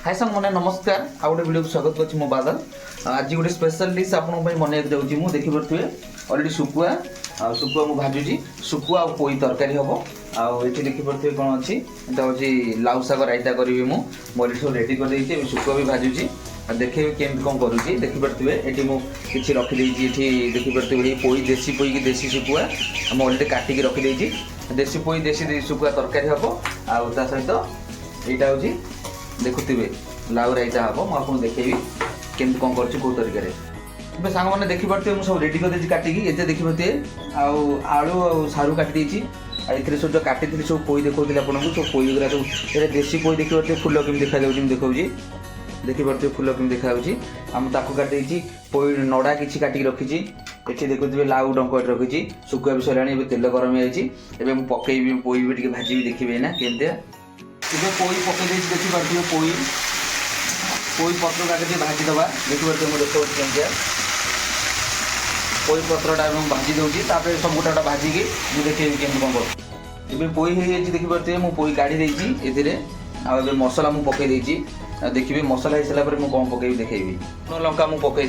हाय सांग मैंने नमस्कार आ गोटे वीडियो को स्वागत करछि मो बादल। आज गोटे स्पेशल डिश आपन पई मने जाउछि मु देखि परथुए ऑलरेडी सुकुआ सुकुआ मु भाजुछि सुकुआ और पोई तरकारी हबो आ एठी देखि परथुए कोन अछि एटा होछि लाउ साग रायता करबी मु मोली सब रेडी कर देछि सुकुआ भी भाजुछि आ देखे केम कोन करूछि देखि परथुए एठी मु किछि रखि देछि एठी देखि परथुए पोई देसी पोई की देसी सुकुआ हम ऑलरेडी काटि के रखि देछि देसी पोई देसी सुकुआ तरकारी हबो आ ता सहित एटा होछि देखुवे लाउ रायता हम आपको देखेबी केमती कौन कर तरीके सांग मैंने देखिपे मुझे सब रेडी कर काटिकी ये देखिपे आलू और सारू काटी ए सब जो काटी सब पोई देखा आपको सब पोई गुरा सब देसी पोई देखिए फुल केमी देखा देखा देखिपे फुल केमी देखा आम ताकू काटी पोई नड़ा किसी काटिक रखी ये देखुए लाउ डंक रखी सुकुआ भी सर तेल गरम हो पकईबी पोई भी भाजी देखिए ना केमती इधर पोई पकई देखिपे पोई पोई पत्र का भाजीदबा देखिए मुझे देखा पोई पत्रटा भाजी दूसरी सब गोटा भाजिकी मुझे देखेबी केमती कौन कर पोई हो देखिपे मुझे पोई काढ़ी देती ए मसला मुझे पकई देखिए मसला हो सारापर मुझे कौन पकईबी देखेबी लंका मुझे पकई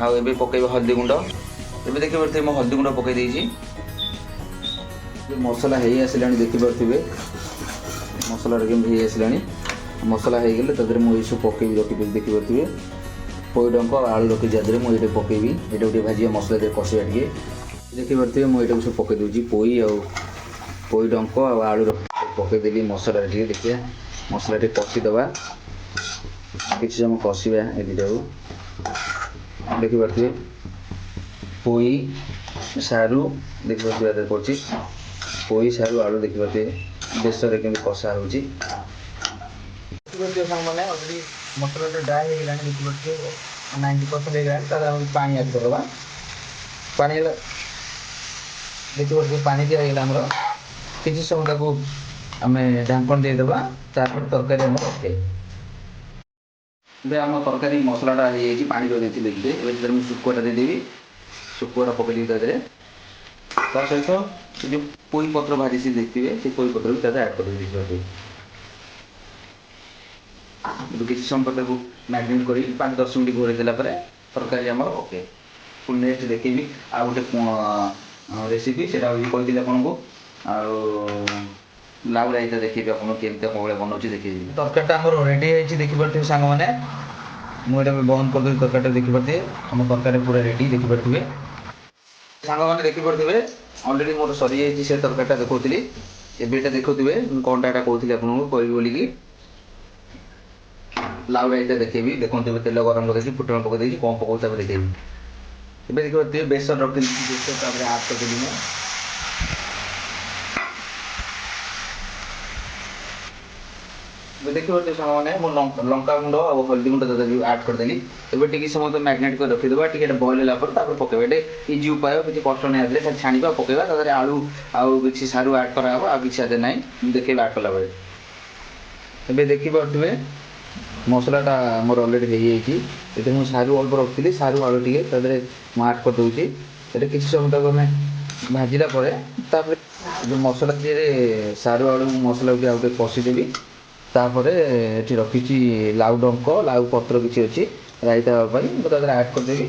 आए पकईब हल्दी गुंड ए देखिपे मैं हल्दी गुंड पकई मसला हो आसा देखिपे मसला केमती आसला मसला हो गले तक मुझे पकईबी रखी देखिपे पोई डंक आलू रखी जादे मुझे पकईबी ये गोटे भाजी मसला दे कषा टे देखिपे मुझे सब पकई दूसरी पोई पोई डंक आलू पकईदेली मसला टे देखिए मसला टे कषिदबा किसी समय कषा ये देखिपे पोई सारू देखिए पड़ी पोई सारू आलू देखिपे बेसर के कषा हो मैंने अलरेडी मसला ड्राए हो देखिए 90% हो पानी आड करवा पानी देखिए पानी दिगला किसी समय आम ढांकन देदेबा तरकारी ओके आम तरकारी मसलाटा हो पानी रही देखिए मुझे सुकुआटा देदेवी सुकुआटा पकईदेवी ता सहित जो पोई पत्र भाजी देखिए से पोई पत्र भी आड कर देखिए किसी समय मैग्नेट कर 5-10 मिनट घोड़े देला तरकारी आम ओके पुणी नेक्स्ट देखी आ गए रेसीपी से कही आपको लाउ रायता देखिए आपको केमती कौन बनाऊँ देखिए तरकारीटा आम रेडी है देखिपे सांग मैंने मुझे बंद करदे तरकारीटा देखिपे आम तरकारी पूरा रेडी देखिपे सांग मैंने देखिपे अलरेडी मोर सरी जाइए से तरकारीटा देखी एबीटा देखुए कौन टा कहती आपको कह बोलिकी लाउ रायता देखेबी देखते तेल गरम लगे फुटण पकई कौन पकाऊ देखेबी देखिए बेसन रखी बेसन आड करदेली देखिए मैंने लंका गुंड और हल्दी गुंड आड करदेली टी समय मैग्नेट कर रखीदे टी बॉयल होगा पकड़ इजी उपाय किसी कष्ट नहीं आते छाणा पकड़ा आलू आउ कि सारू आड कराब आ कि ना देखे आड कला देखिपे मसलाटा मोर अलरेडी होती मुझे सारू अल्प रखी सारू आलू टे मुझे आड कर दूसरी ये किसी समय तक आम भाजला जो मसला सारू आलू मसला भी आगे कषिदेवी तापर ये रखी लाउ डंक लाउ पत्र किसी अच्छी रायता मुझे आड करदेवी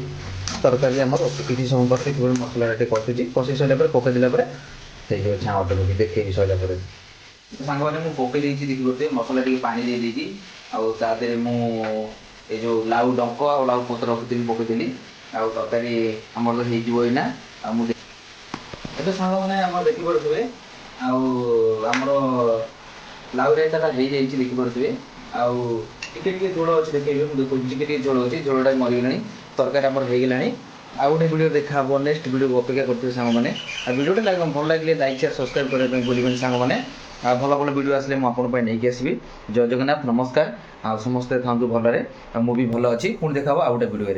तरकारी आम किसी समय पर मसला कषुची कषि सारा पकईदेला ऑटोमेटिक देखे सारा सांग मैंने मुझे पकई देखिए मसला टी पानी दे आते मुझे जो लाउ डंक आ लाउ पत्र रखी पकईदेली आ तरकारी आमर तो होना मुझे सांग मैंने देखिपे आमर लाउ रायता देखिपे आगे झोल अच्छे देखिए मुझे झोल अच्छी झोलटा मरीगला तरकारी आमर होगला आ गए वीडियो देखा नेक्स्ट वीडियो अपेक्षा करते सांग मैंने वीडियो भल लगे लाइक शेयर सब्सक्राइब करने भूलें सांग मैंने भल भल वीडियो आसले मुझे नहीं आसबि जय जगन्नाथ नमस्कार आ समस्ते था भलरे मुझे भल अच्छी पुणी देखा आ गोटे वीडियो।